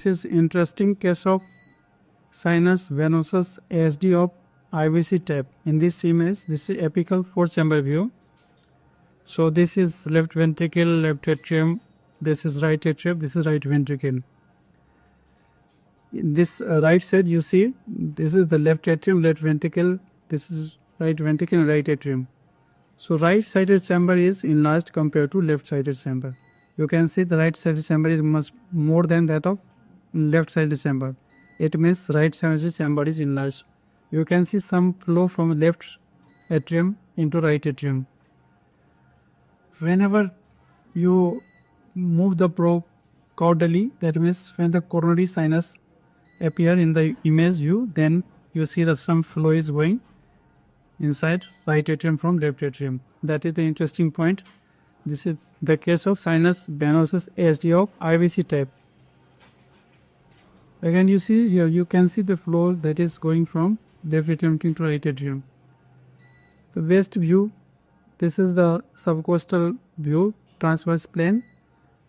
This is interesting case of sinus venosus ASD of IVC type. In this image, this is apical 4-chamber view. So this is left ventricle, left atrium, this is right atrium, this is right ventricle. In this right side you see, this is the left atrium, left ventricle, this is right ventricle, right atrium. So right sided chamber is enlarged compared to left sided chamber. You can see the right sided chamber is much more than that of left sided chamber. It means right sided chamber is enlarged. You can see some flow from left atrium into right atrium. Whenever you move the probe caudally, that means when the coronary sinus appear in the image view, then you see that some flow is going inside right atrium from left atrium. That is the interesting point. This is the case of sinus venosus ASD of IVC type. Again, you see here, you can see the flow that is going from left atrium to right atrium. The west view, this is the subcostal view, transverse plane,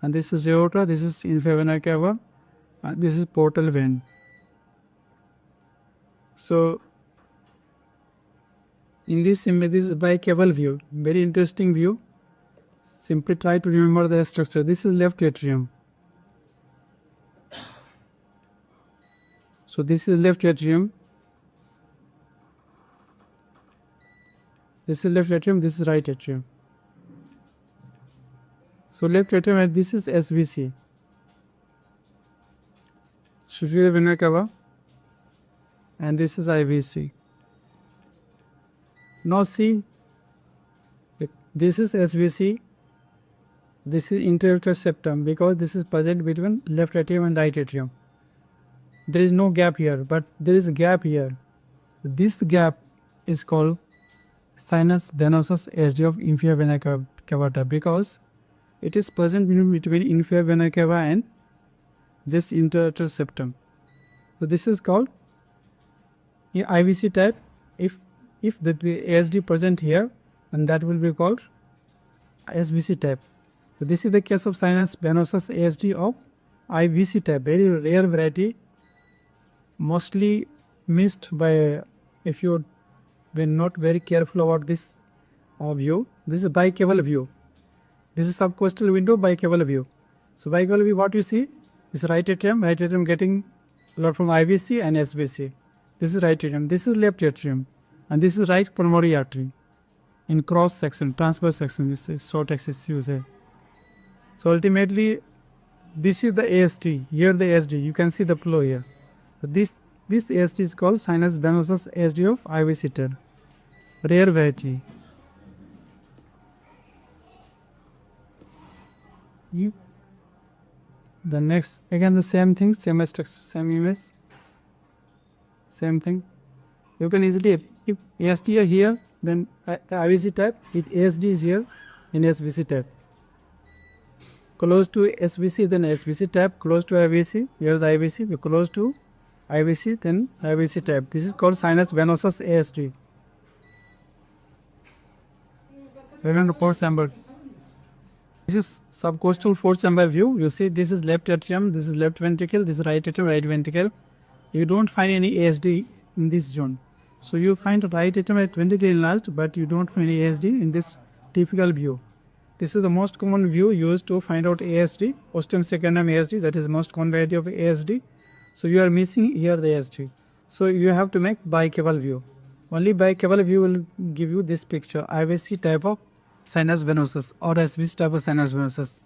and this is aorta, this is inferior vena cava, and this is portal vein. So in this image, this is bicaval view, very interesting view. Simply try to remember the structure. This is left atrium. So this is left atrium. This is left atrium, this is right atrium. So left atrium, and this is SVC. Superior vena cava, and this is IVC. Now see, this is SVC, this is interictal septum, because this is present between left atrium and right atrium. There is no gap here, but there is a gap here. This gap is called sinus venosus ASD of inferior vena cava, because it is present between inferior vena cava and this interictal septum. So this is called IVC type. If the ASD present here, and that will be called SVC type. So this is the case of sinus venosus ASD of IVC type, very rare variety, mostly missed by, if you were not very careful about this view. This is bicaval view. This is subcostal window, bicaval view. So bicaval view, what you see is right atrium getting a lot from IVC and SVC. This is right atrium, this is left atrium, and this is right pulmonary artery in cross section, transverse section, you say, short axis you say. So ultimately, this is the ASD, here the ASD, you can see the flow here. So this ASD is called sinus venosus ASD of IVC type, rare variety. The next, again the same thing, same structure, same image, same thing. You can easily, if ASD are here, then IVC type, if ASD is here, in SVC type. Close to SVC, then SVC type, close to IVC, here the IVC, we close to IVC, then IVC type. This is called sinus venosus ASD. Remember 4-chamber. This is subcostal 4-chamber view. You see, this is left atrium, this is left ventricle, this is right atrium, right ventricle. You don't find any ASD in this zone. So you find right atrium, right ventricle enlarged, but you don't find any ASD in this typical view. This is the most common view used to find out ASD, ostium secundum ASD, that is most common variety of ASD. So you are missing here the ASD. So you have to make bicaval view. Only bicaval view will give you this picture, IVC type of sinus venosus or SVC type of sinus venosus.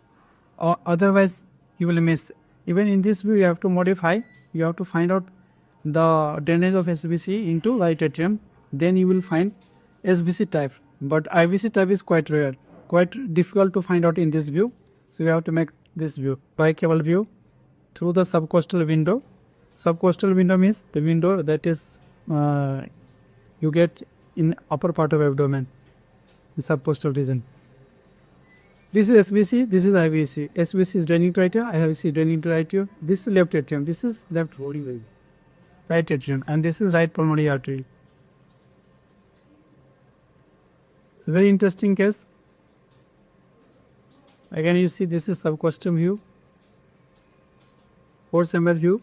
Or otherwise you will miss. Even in this view you have to modify, you have to find out the drainage of SVC into right atrium, then you will find SVC type. But IVC type is quite rare, quite difficult to find out in this view. So you have to make this view, bicaval view through the subcostal window. Subcostal window means the window that is you get in upper part of abdomen, the subcostal region. This is SVC, this is IVC. SVC is draining to right atrium, IVC draining to right atrium. This is left atrium, this is left right atrium, and this is right pulmonary artery. It's a very interesting case. Again you see this is subcostal view. fourth chamber view,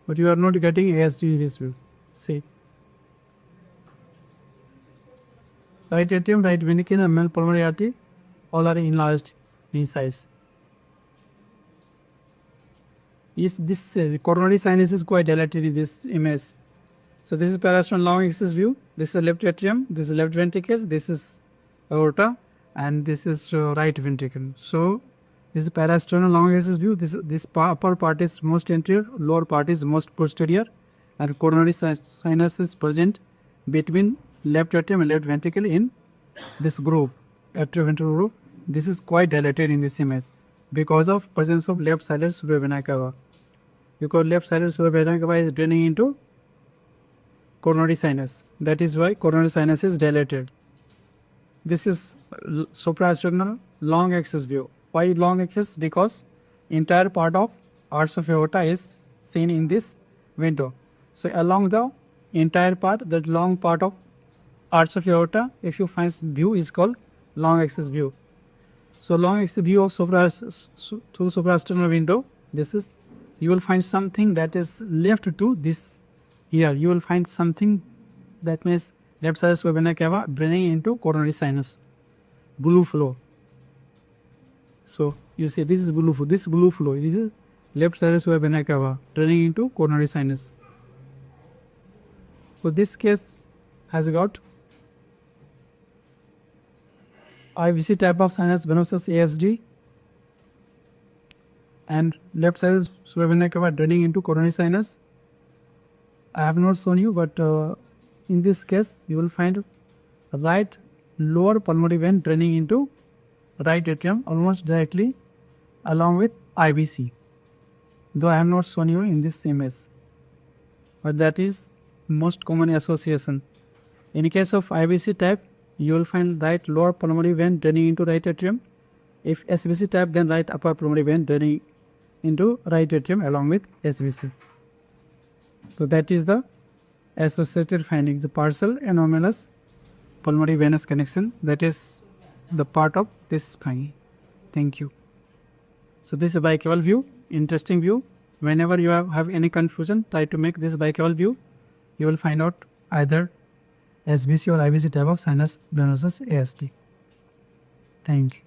but you are not getting ASD in this view. See, right atrium, right ventricle, and main pulmonary artery all are enlarged in size. This coronary sinus is quite dilated in this image. So this is parasternal long axis view. This is left atrium. This is left ventricle. This is aorta, and this is right ventricle. So this is parasternal long axis view. This upper part is most anterior, lower part is most posterior, and coronary sinus is present between left atrium and left ventricle in this group, atrioventricular group. This is quite dilated in this image because of presence of left sided supravena cava. Because left sided supravena cava is draining into coronary sinus. That is why coronary sinus is dilated. This is suprasternal long axis view. Why long axis? Because entire part of arch of aorta is seen in this window. So along the entire part, that long part of arch of aorta, if you find view, is called long axis view. So long axis view of through suprasternal window, this is, you will find something that is left to this here. You will find something that means left side vena cava draining into coronary sinus, blue flow. So you see this is blue flow. This blue flow, this is left side vena cava draining into coronary sinus. So this case has got IVC type of sinus venosus ASD and left side vena cava draining into coronary sinus. I have not shown you, but in this case you will find right lower pulmonary vein draining into right atrium almost directly along with IVC, though I have not shown you in this image, but that is most common association. In case of IVC type, you will find right lower pulmonary vein draining into right atrium. If SVC type, then right upper pulmonary vein draining into right atrium along with SVC. So that is the associated finding, the partial anomalous pulmonary venous connection. That is the part of this finding. Thank you. So this is a bicaval view, interesting view. Whenever you have any confusion, try to make this bicaval view. You will find out either SVC or IVC type of sinus venosus ASD. Thank you.